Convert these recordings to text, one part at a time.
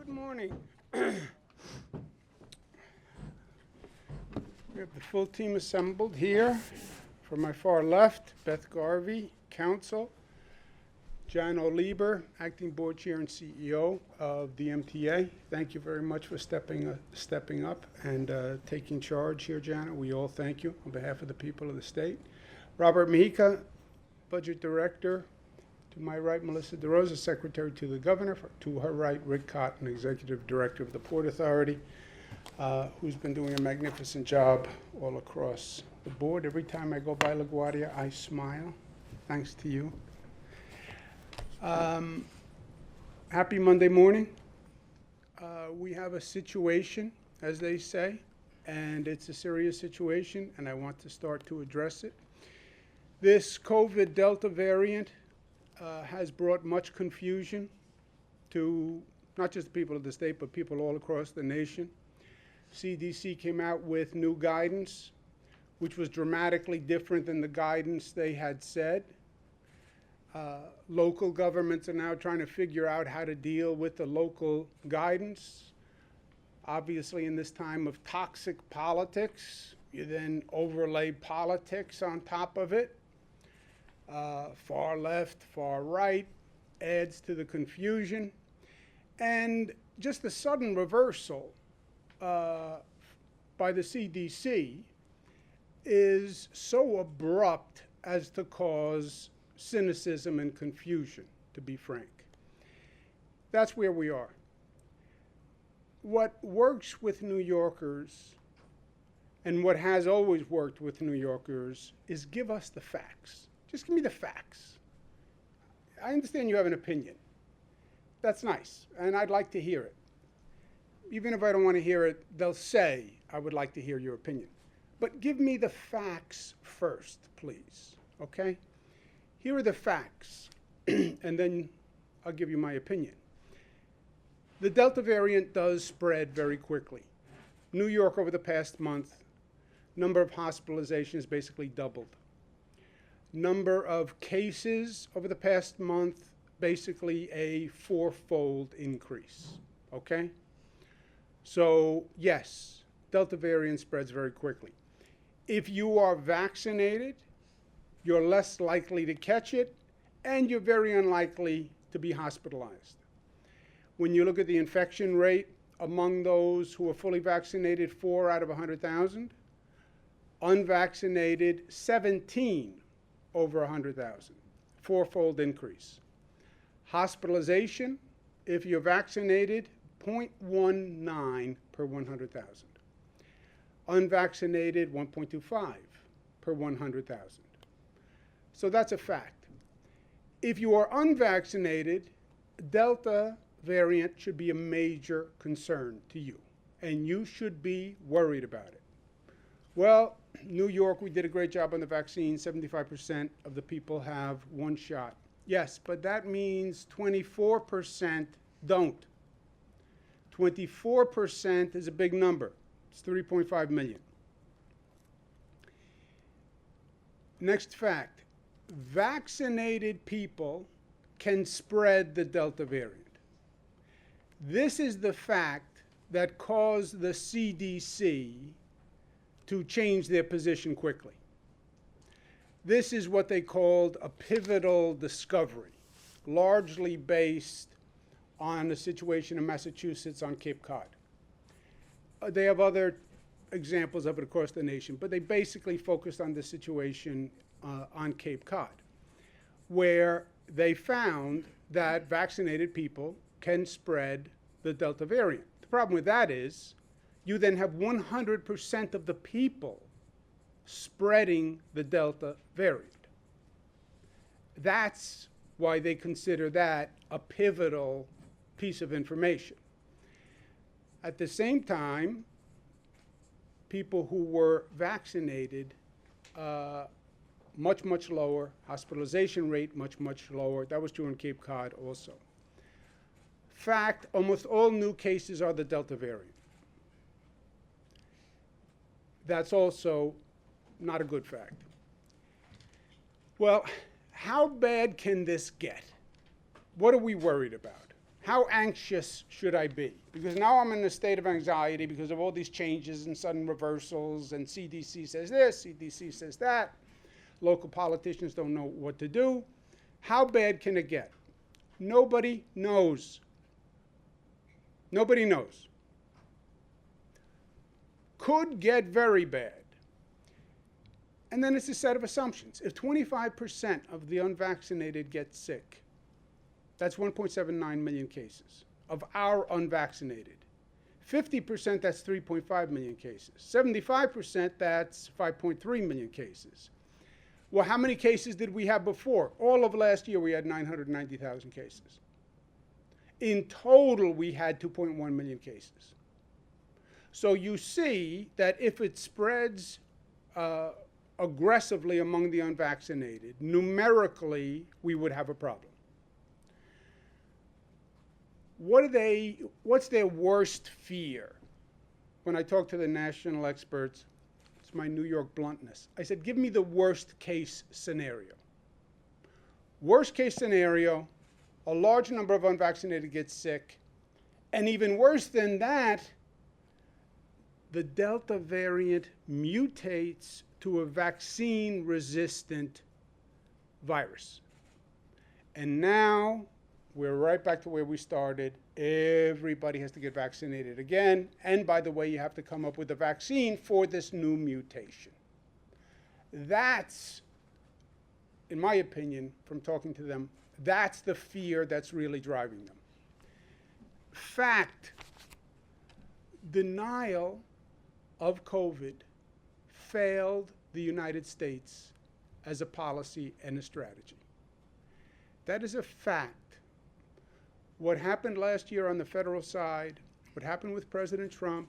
Good morning. We have the full team assembled here. From my far left, Beth Garvey, Counsel, John O'Lieber, Acting Board Chair and CEO of the MTA. Thank you very much for stepping up and taking charge here, Janet. We all thank you on behalf of the people of the state. Robert Mihica, Budget Director. To my right, Melissa DeRosa, Secretary to the Governor. To her right, Rick Cotton, Executive Director of the Port Authority, who's been doing a magnificent job all across the board. Every time I go by LaGuardia, I smile, thanks to you. Happy Monday morning. We have a situation, as they say, and it's a serious situation, and I want to start to address it. This COVID Delta variant has brought much confusion to not just the people of the state, but people all across the nation. CDC came out with new guidance, which was dramatically different than the guidance they had said. Local governments are now trying to figure out how to deal with the local guidance. Obviously, in this time of toxic politics, you then overlay politics on top of it. Far left, far right, adds to the confusion. And just the sudden reversal by the CDC is so abrupt as to cause cynicism and confusion, to be frank. That's where we are. What works with New Yorkers, and what has always worked with New Yorkers, is give us the facts. Just give me the facts. I understand you have an opinion. That's nice, and I'd like to hear it. Even if I don't want to hear it, they'll say, I would like to hear your opinion. But give me the facts first, please, okay? Here are the facts, and then I'll give you my opinion. The Delta variant does spread very quickly. New York, over the past month, number of hospitalizations basically doubled. Number of cases over the past month, basically a fourfold increase, okay? So yes, Delta variant spreads very quickly. If you are vaccinated, you're less likely to catch it, and you're very unlikely to be hospitalized. When you look at the infection rate among those who are fully vaccinated, 4 out of 100,000, unvaccinated, 17 over 100,000, fourfold increase. Hospitalization, if you're vaccinated, 0.19 per 100,000. Unvaccinated, 1.25 per 100,000. So that's a fact. If you are unvaccinated, Delta variant should be a major concern to you, and you should be worried about it. Well, New York, we did a great job on the vaccine. 75% of the people have one shot. Yes, but that means 24% don't. 24% is a big number. It's 3.5 million. Next fact, vaccinated people can spread the Delta variant. This is the fact that caused the CDC to change their position quickly. This is what they called a pivotal discovery, largely based on a situation in Massachusetts on Cape Cod. They have other examples of it across the nation, but they basically focused on the situation on Cape Cod, where they found that vaccinated people can spread the Delta variant. The problem with that is you then have 100% of the people spreading the Delta variant. That's why they consider that a pivotal piece of information. At the same time, people who were vaccinated, much, much lower, hospitalization rate much, much lower. That was true in Cape Cod also. Fact, almost all new cases are the Delta variant. That's also not a good fact. Well, how bad can this get? What are we worried about? How anxious should I be? Because now I'm in a state of anxiety because of all these changes and sudden reversals, and CDC says this, CDC says that. Local politicians don't know what to do. How bad can it get? Nobody knows. Nobody knows. Could get very bad. And then it's a set of assumptions. If 25% of the unvaccinated get sick, that's 1.79 million cases of our unvaccinated. 50%, that's 3.5 million cases. 75%, that's 5.3 million cases. Well, how many cases did we have before? All of last year, we had 990,000 cases. In total, we had 2.1 million cases. So you see that if it spreads aggressively among the unvaccinated, numerically, we would have a problem. What's their worst fear? When I talk to the national experts, it's my New York bluntness. I said, give me the worst case scenario. Worst case scenario, a large number of unvaccinated get sick, and even worse than that, the Delta variant mutates to a vaccine-resistant virus. And now we're right back to where we started. Everybody has to get vaccinated again. And by the way, you have to come up with a vaccine for this new mutation. That's, in my opinion, from talking to them, that's the fear that's really driving them. Fact, denial of COVID failed the United States as a policy and a strategy. That is a fact. What happened last year on the federal side, what happened with President Trump,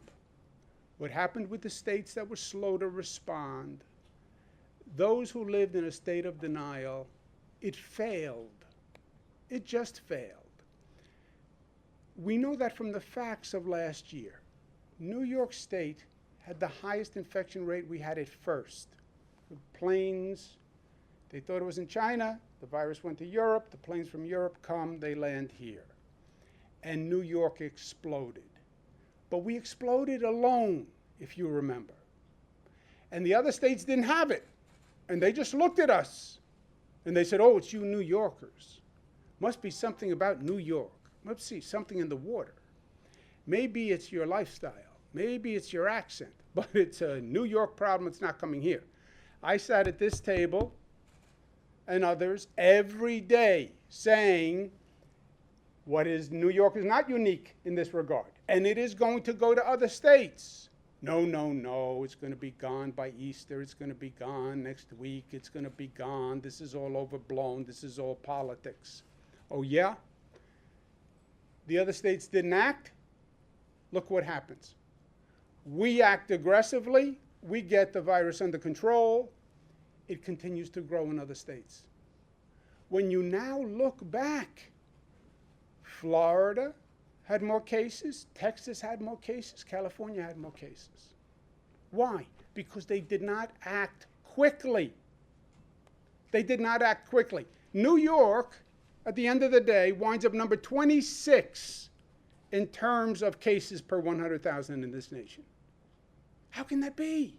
what happened with the states that were slow to respond, those who lived in a state of denial, it failed. It just failed. We know that from the facts of last year. New York State had the highest infection rate. We had it first. The planes, they thought it was in China. The virus went to Europe. The planes from Europe come, they land here. And New York exploded. But we exploded alone, if you remember. And the other states didn't have it. And they just looked at us. And they said, oh, it's you New Yorkers. Must be something about New York. Must be something in the water. Maybe it's your lifestyle. Maybe it's your accent. But it's a New York problem. It's not coming here. I sat at this table and others every day saying, what is New York is not unique in this regard. And it is going to go to other states. No, no, no, it's going to be gone by Easter. It's going to be gone next week. It's going to be gone. This is all overblown. This is all politics. Oh, yeah? The other states didn't act? Look what happens. We act aggressively. We get the virus under control. It continues to grow in other states. When you now look back, Florida had more cases, Texas had more cases, California had more cases. Why? Because they did not act quickly. They did not act quickly. New York, at the end of the day, winds up number 26 in terms of cases per 100,000 in this nation. How can that be?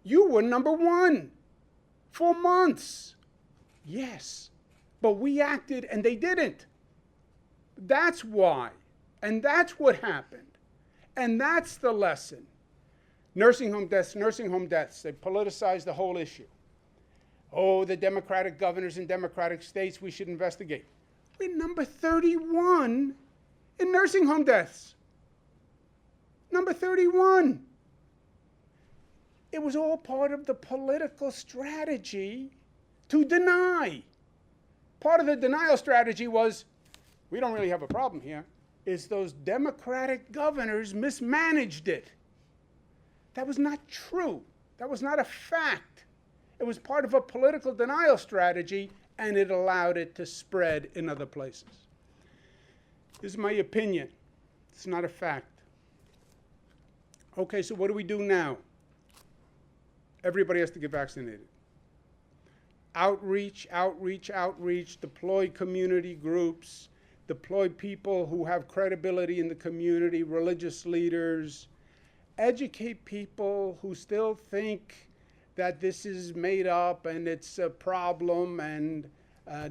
You were number one for months. Yes, but we acted and they didn't. That's why. And that's what happened. And that's the lesson. Nursing home deaths. They politicized the whole issue. Oh, the Democratic governors in Democratic states, we should investigate. We're number 31 in nursing home deaths. Number 31. It was all part of the political strategy to deny. Part of the denial strategy was, we don't really have a problem here. It's those Democratic governors mismanaged it. That was not true. That was not a fact. It was part of a political denial strategy, and it allowed it to spread in other places. This is my opinion. It's not a fact. Okay, so what do we do now? Everybody has to get vaccinated. Outreach, outreach, outreach, deploy community groups. deploy people who have credibility in the community, religious leaders, educate people who still think that this is made up and it's a problem and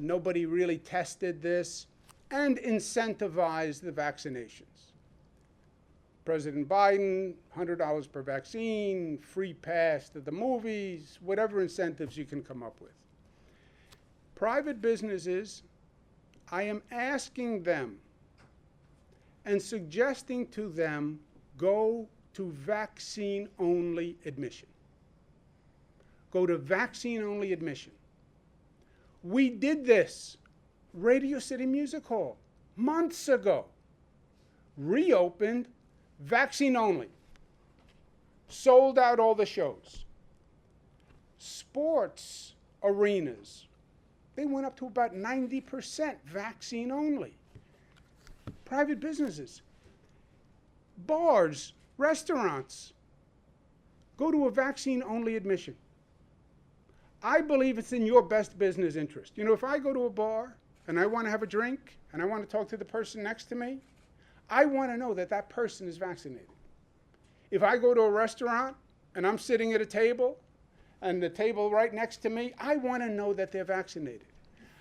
nobody really tested this, and incentivize the vaccinations. President Biden, $100 per vaccine, free pass to the movies, whatever incentives you can come up with. Private businesses, I am asking them and suggesting to them, go to vaccine-only admission. Go to vaccine-only admission. We did this. Radio City Music Hall, months ago, reopened vaccine only. Sold out all the shows. Sports arenas, they went up to about 90% vaccine only. Private businesses, bars, restaurants, go to a vaccine only admission. I believe it's in your best business interest. You know, if I go to a bar and I want to have a drink and I want to talk to the person next to me, I want to know that that person is vaccinated. If I go to a restaurant and I'm sitting at a table and the table right next to me, I want to know that they're vaccinated.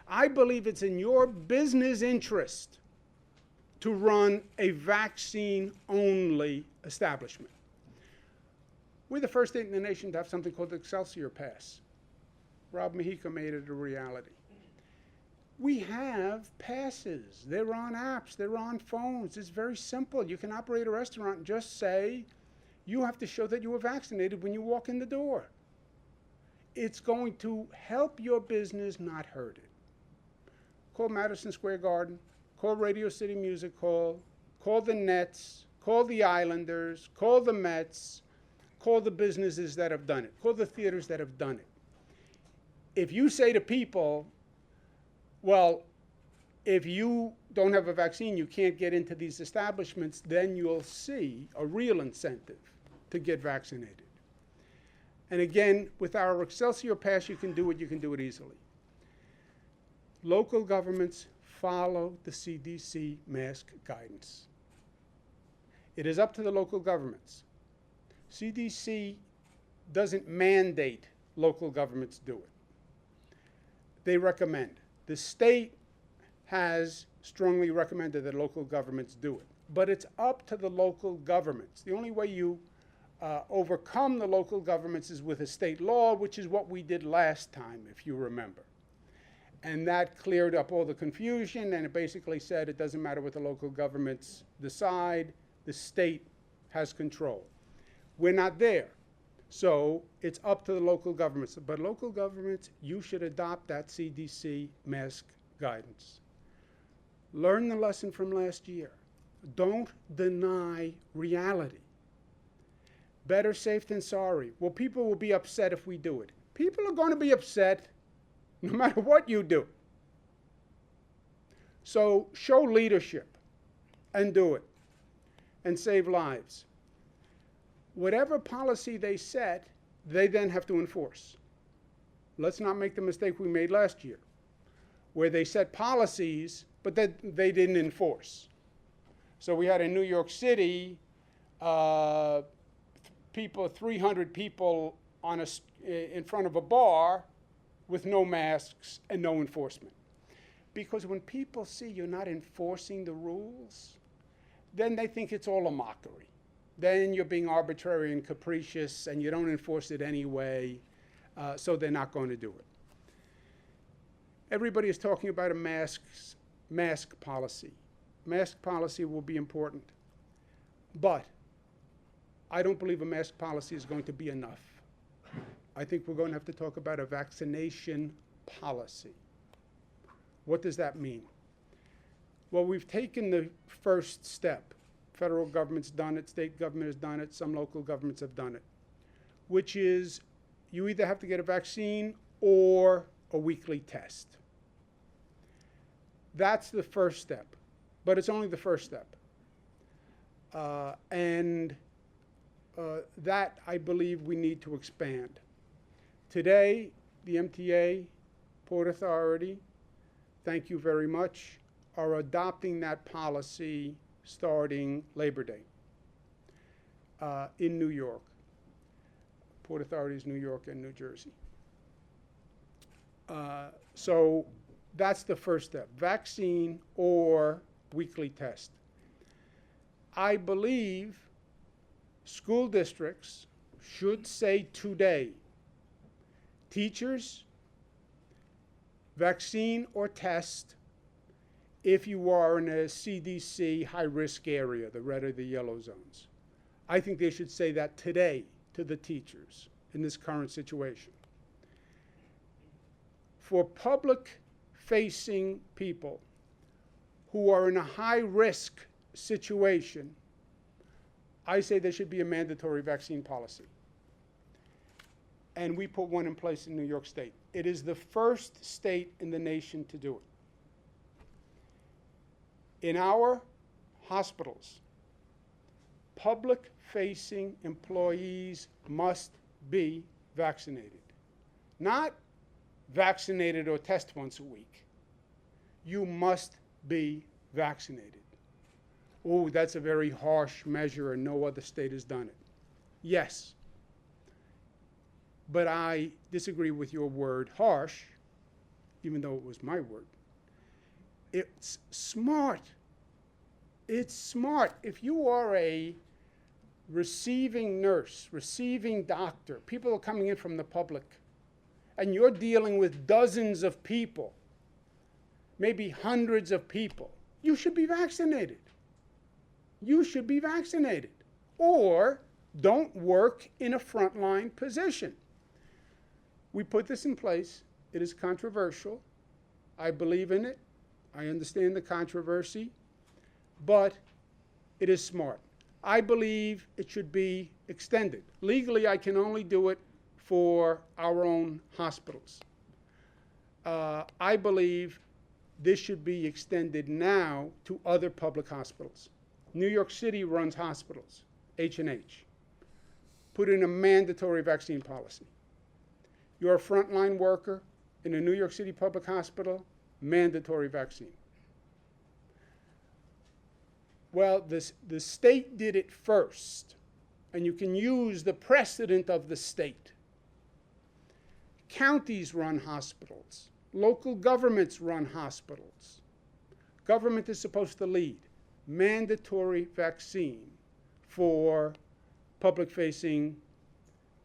I believe it's in your business interest to run a vaccine-only establishment. We're the first state in the nation to have something called the Excelsior Pass. Rob Mujica made it a reality. We have passes. They're on apps. They're on phones. It's very simple. You can operate a restaurant and just say, you have to show that you were vaccinated when you walk in the door. It's going to help your business, not hurt it. Call Madison Square Garden. Call Radio City Music Hall. Call the Nets. Call the Islanders. Call the Mets. Call the businesses that have done it. Call the theaters that have done it. If you say to people, well, if you don't have a vaccine, you can't get into these establishments, then you'll see a real incentive to get vaccinated. And again, with our Excelsior Pass, you can do it easily. Local governments follow the CDC mask guidance. It is up to the local governments. CDC doesn't mandate local governments do it. They recommend. The state has strongly recommended that local governments do it. But it's up to the local governments. The only way you overcome the local governments is with a state law, which is what we did last time, if you remember. And that cleared up all the confusion, and it basically said it doesn't matter what the local governments decide, the state has control. We're not there. So it's up to the local governments. But local governments, you should adopt that CDC mask guidance. Learn the lesson from last year. Don't deny reality. Better safe than sorry. Well, people will be upset if we do it. People are going to be upset no matter what you do. So show leadership and do it and save lives. Whatever policy they set, they then have to enforce. Let's not make the mistake we made last year, where they set policies, but that they didn't enforce. So we had in New York City, 300 people in front of a bar with no masks and no enforcement. Because when people see you're not enforcing the rules, then they think it's all a mockery. Then you're being arbitrary and capricious, and you don't enforce it anyway, so they're not going to do it. Everybody is talking about a mask policy. Mask policy will be important, but I don't believe a mask policy is going to be enough. I think we're going to have to talk about a vaccination policy. What does that mean? Well, we've taken the first step. Federal government's done it, state government has done it, some local governments have done it, which is you either have to get a vaccine or a weekly test. That's the first step, but it's only the first step. That, I believe, we need to expand. Today, the MTA, Port Authority, thank you very much, are adopting that policy starting Labor Day in New York. Port authorities, New York and New Jersey. So that's the first step, vaccine or weekly test. I believe school districts should say today, teachers, vaccine or test if you are in a CDC high-risk area, the red or the yellow zones. I think they should say that today to the teachers in this current situation. For public-facing people who are in a high-risk situation, I say there should be a mandatory vaccine policy. And we put one in place in New York State. It is the first state in the nation to do it. In our hospitals, public-facing employees must be vaccinated. Not vaccinated or test once a week. You must be vaccinated. Oh, that's a very harsh measure and no other state has done it. Yes. But I disagree with your word, harsh, even though it was my word. It's smart. It's smart. If you are a receiving nurse, receiving doctor, people are coming in from the public, and you're dealing with dozens of people, maybe hundreds of people, you should be vaccinated. You should be vaccinated. Or don't work in a frontline position. We put this in place. It is controversial. I believe in it. I understand the controversy. But it is smart. I believe it should be extended. Legally, I can only do it for our own hospitals. I believe this should be extended now to other public hospitals. New York City runs hospitals, H&H. Put in a mandatory vaccine policy. You're a frontline worker in a New York City public hospital, mandatory vaccine. Well, the state did it first, and you can use the precedent of the state. Counties run hospitals. Local governments run hospitals. Government is supposed to lead. Mandatory vaccine for public-facing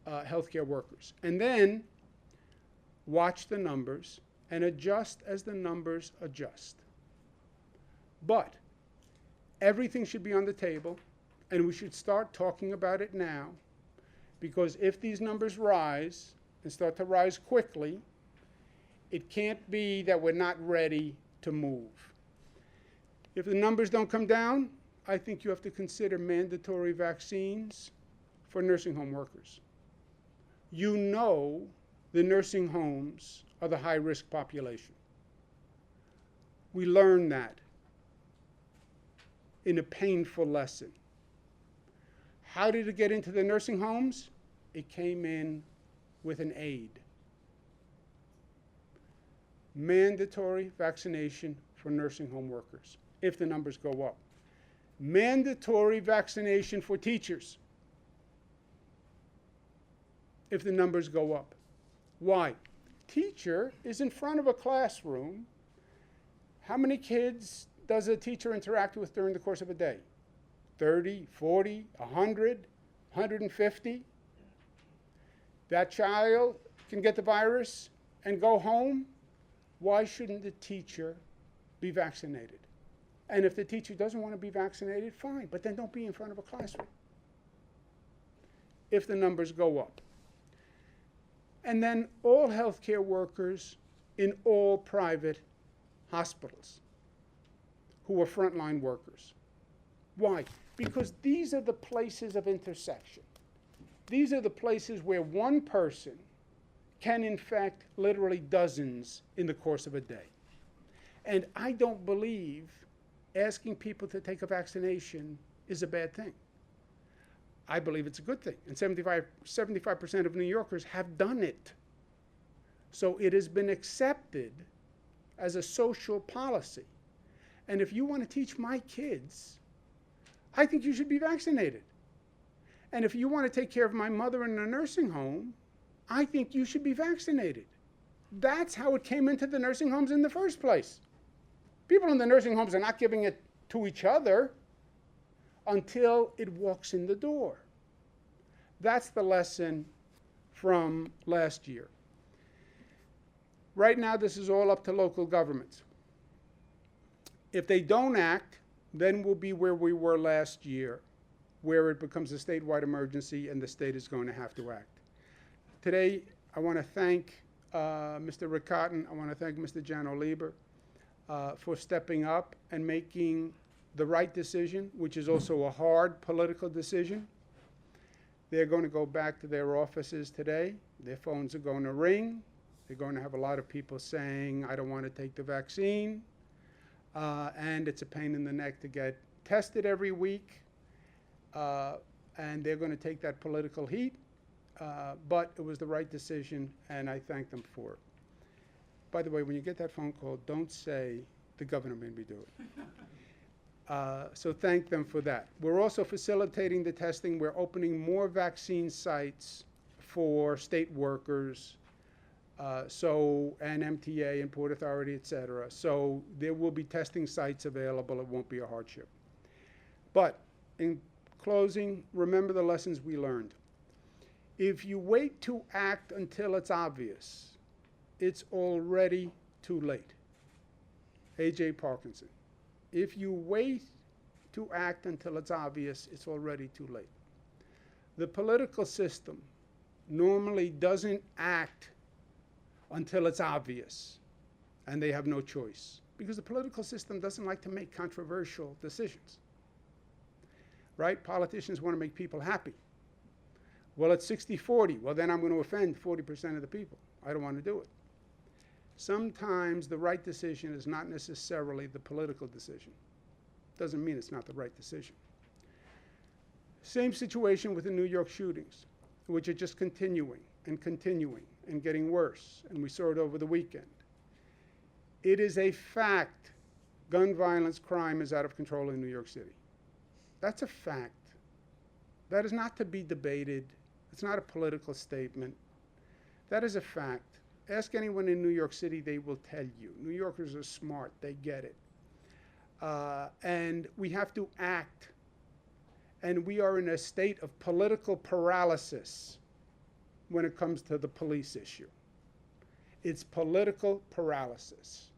healthcare workers. And then watch the numbers and adjust as the numbers adjust. But everything should be on the table, and we should start talking about it now, because if these numbers rise and start to rise quickly, it can't be that we're not ready to move. If the numbers don't come down, I think you have to consider mandatory vaccines for nursing home workers. You know the nursing homes are the high-risk population. We learned that in a painful lesson. How did it get into the nursing homes? It came in with an aid. Mandatory vaccination for nursing home workers, if the numbers go up. Mandatory vaccination for teachers, if the numbers go up. Why? Teacher is in front of a classroom. How many kids does a teacher interact with during the course of a day? 30, 40, 100, 150? That child can get the virus and go home. Why shouldn't the teacher be vaccinated? And if the teacher doesn't want to be vaccinated, fine, but then don't be in front of a classroom if the numbers go up. And then all healthcare workers in all private hospitals who are frontline workers. Why? Because these are the places of intersection. These are the places where one person can infect literally dozens in the course of a day. And I don't believe asking people to take a vaccination is a bad thing. I believe it's a good thing. And 75% of New Yorkers have done it. So it has been accepted as a social policy. And if you want to teach my kids, I think you should be vaccinated. And if you want to take care of my mother in a nursing home, I think you should be vaccinated. That's how it came into the nursing homes in the first place. People in the nursing homes are not giving it to each other until it walks in the door. That's the lesson from last year. Right now, this is all up to local governments. If they don't act, then we'll be where we were last year, where it becomes a statewide emergency and the state is going to have to act. Today, I want to thank Mr. Rick Cotton. I want to thank Mr. Jano Lieber for stepping up and making the right decision, which is also a hard political decision. They're going to go back to their offices today. Their phones are going to ring. They're going to have a lot of people saying, I don't want to take the vaccine. And it's a pain in the neck to get tested every week. And they're going to take that political heat. But it was the right decision, and I thank them for it. By the way, when you get that phone call, don't say the governor made me do it. So thank them for that. We're also facilitating the testing. We're opening more vaccine sites for state workers, and MTA and Port Authority, et cetera. So there will be testing sites available. It won't be a hardship. But in closing, remember the lessons we learned. If you wait to act until it's obvious, it's already too late. A.J. Parkinson. If you wait to act until it's obvious, it's already too late. The political system normally doesn't act until it's obvious, and they have no choice, because the political system doesn't like to make controversial decisions. Right? Politicians want to make people happy. Well, it's 60-40. Well, then I'm going to offend 40% of the people. I don't want to do it. Sometimes the right decision is not necessarily the political decision. Doesn't mean it's not the right decision. Same situation with the New York shootings, which are just continuing and getting worse. And we saw it over the weekend. It is a fact gun violence crime is out of control in New York City. That's a fact. That is not to be debated. It's not a political statement. That is a fact. Ask anyone in New York City, they will tell you. New Yorkers are smart. They get it. And we have to act. And we are in a state of political paralysis when it comes to the police issue. It's political paralysis.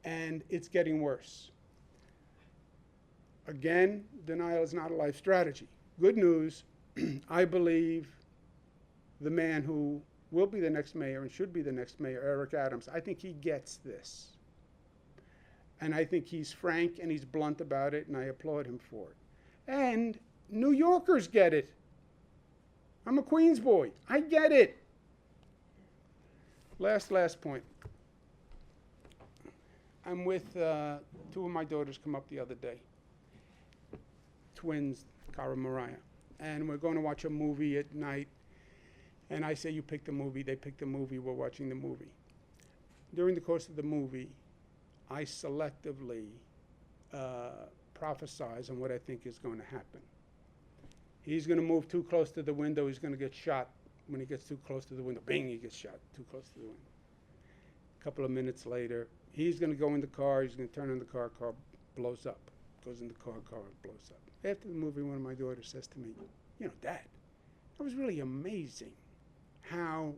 And it's getting worse. Again, denial is not a life strategy. Good news, I believe the man who will be the next mayor and should be the next mayor, Eric Adams, I think he gets this. And I think he's frank and he's blunt about it, and I applaud him for it. And New Yorkers get it. I'm a Queens boy. I get it. Last point. I'm with two of my daughters come up the other day. Twins, Cara and Mariah. And we're going to watch a movie at night. And I say, you pick the movie. They pick the movie. We're watching the movie. During the course of the movie, I selectively prophesize on what I think is going to happen. He's going to move too close to the window. He's going to get shot. When he gets too close to the window, bing, he gets shot too close to the window. A couple of minutes later, he's going to go in the car. He's going to turn on the car blows up. Goes in the car blows up. After the movie, one of my daughters says to me, you know, Dad, that was really amazing how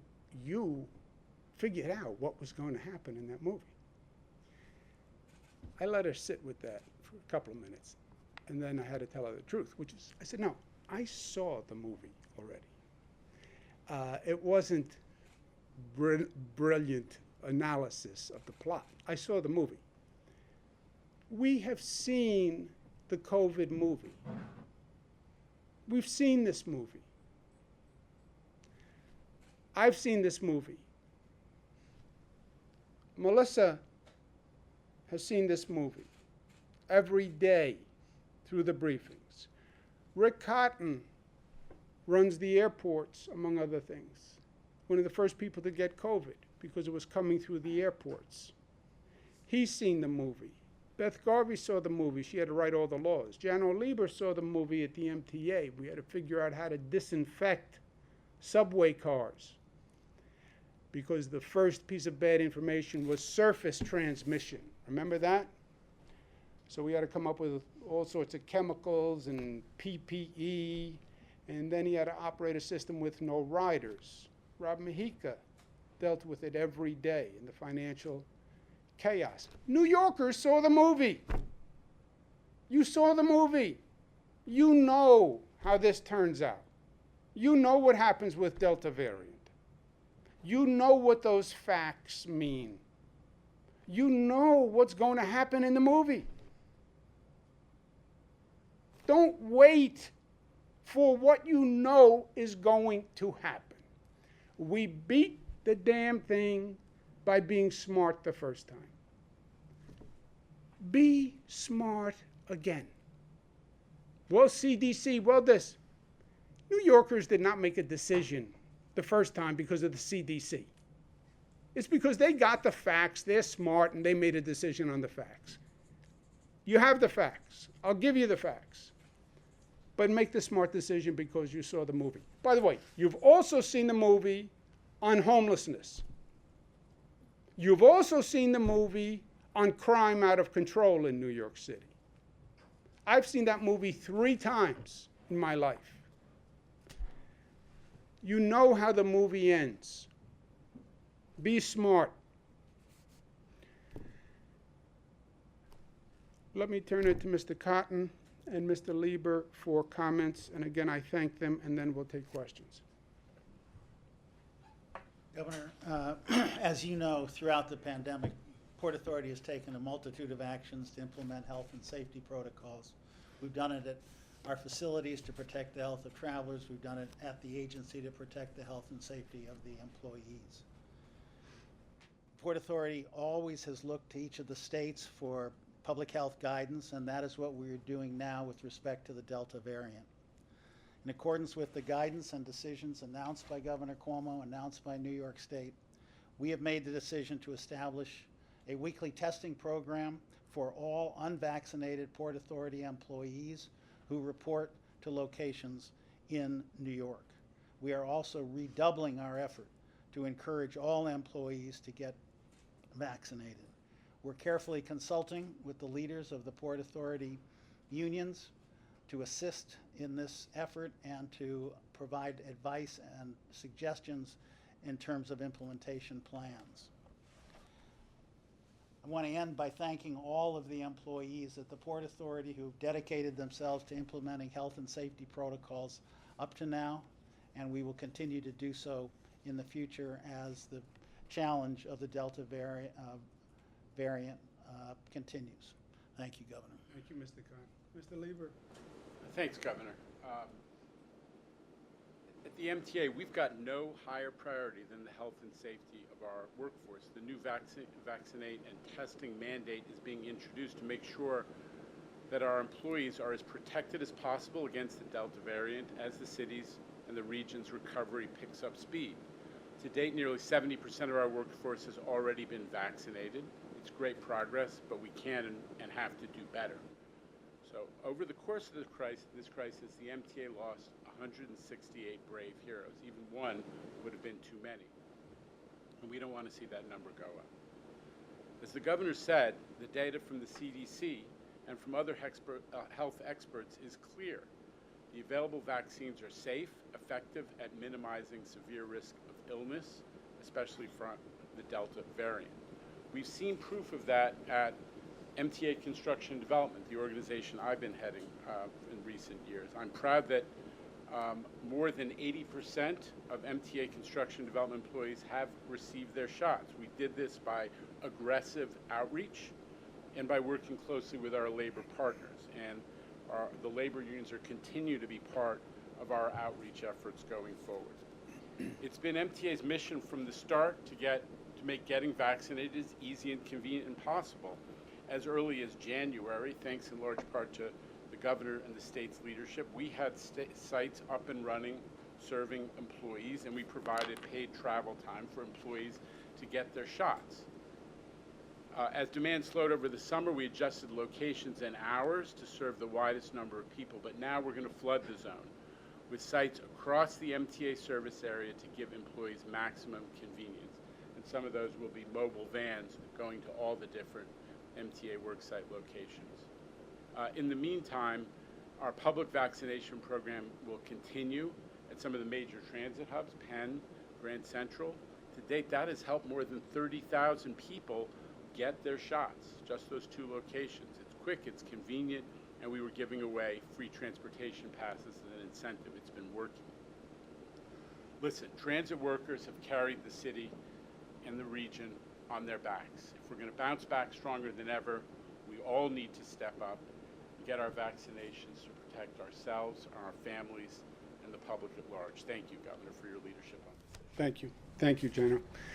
you figured out what was going to happen in that movie. I let her sit with that for a couple of minutes, and then I had to tell her the truth, which is, I said, no, I saw the movie already. It wasn't brilliant analysis of the plot. I saw the movie. We have seen the COVID movie. We've seen this movie. I've seen this movie. Melissa has seen this movie every day through the briefings. Rick Cotton runs the airports, among other things. One of the first people to get COVID because it was coming through the airports. He's seen the movie. Beth Garvey saw the movie. She had to write all the laws. Jano Lieber saw the movie at the MTA. We had to figure out how to disinfect subway cars because the first piece of bad information was surface transmission. Remember that? So we had to come up with all sorts of chemicals and PPE, and then he had to operate a system with no riders. Rob Mujica dealt with it every day in the financial chaos. New Yorkers saw the movie. You saw the movie. You know how this turns out. You know what happens with Delta variant. You know what those facts mean. You know what's going to happen in the movie. Don't wait for what you know is going to happen. We beat the damn thing by being smart the first time. Be smart again. Well, CDC, well, this. New Yorkers did not make a decision the first time because of the CDC. It's because they got the facts, they're smart, and they made a decision on the facts. You have the facts. I'll give you the facts. But make the smart decision because you saw the movie. By the way, you've also seen the movie on homelessness. You've also seen the movie on crime out of control in New York City. I've seen that movie 3 times in my life. You know how the movie ends. Be smart. Let me turn it to Mr. Cotton and Mr. Lieber for comments. And again, I thank them, and then we'll take questions. Governor, as you know, throughout the pandemic, Port Authority has taken a multitude of actions to implement health and safety protocols. We've done it at our facilities to protect the health of travelers. We've done it at the agency to protect the health and safety of the employees. Port Authority always has looked to each of the states for public health guidance, and that is what we're doing now with respect to the Delta variant. In accordance with the guidance and decisions announced by Governor Cuomo, announced by New York State, we have made the decision to establish a weekly testing program for all unvaccinated Port Authority employees who report to locations in New York. We are also redoubling our effort to encourage all employees to get vaccinated. We're carefully consulting with the leaders of the Port Authority unions to assist in this effort and to provide advice and suggestions in terms of implementation plans. I want to end by thanking all of the employees at the Port Authority who've dedicated themselves to implementing health and safety protocols up to now, and we will continue to do so in the future as the challenge of the Delta variant continues. Thank you, Governor. Thank you, Mr. Khan. Mr. Lieber. Thanks, Governor. At the MTA, we've got no higher priority than the health and safety of our workforce. The new vaccinate and testing mandate is being introduced to make sure that our employees are as protected as possible against the Delta variant as the cities and the region's recovery picks up speed. To date, nearly 70% of our workforce has already been vaccinated. It's great progress, but we can and have to do better. So over the course of this crisis, the MTA lost 168 brave heroes. Even one would have been too many. And we don't want to see that number go up. As the governor said, the data from the CDC and from other health experts is clear. The available vaccines are safe, effective at minimizing severe risk of illness, especially from the Delta variant. We've seen proof of that at MTA Construction and Development, the organization I've been heading in recent years. I'm proud that more than 80% of MTA Construction and Development employees have received their shots. We did this by aggressive outreach and by working closely with our labor partners. And the labor unions are continue to be part of our outreach efforts going forward. It's been MTA's mission from the start to make getting vaccinated as easy and convenient and possible. As early as January, thanks in large part to the governor and the state's leadership, we had sites up and running, serving employees, and we provided paid travel time for employees to get their shots. As demand slowed over the summer, we adjusted locations and hours to serve the widest number of people, but now we're going to flood the zone with sites across the MTA service area to give employees maximum convenience. And some of those will be mobile vans going to all the different MTA worksite locations. In the meantime, our public vaccination program will continue at some of the major transit hubs, Penn, Grand Central. To date, that has helped more than 30,000 people get their shots, just those two locations. It's quick, it's convenient, and we were giving away free transportation passes as an incentive. It's been working. Listen, transit workers have carried the city and the region on their backs. If we're going to bounce back stronger than ever, we all need to step up and get our vaccinations to protect ourselves, our families, and the public at large. Thank you, Governor, for your leadership on this issue. Thank you. Thank you, General.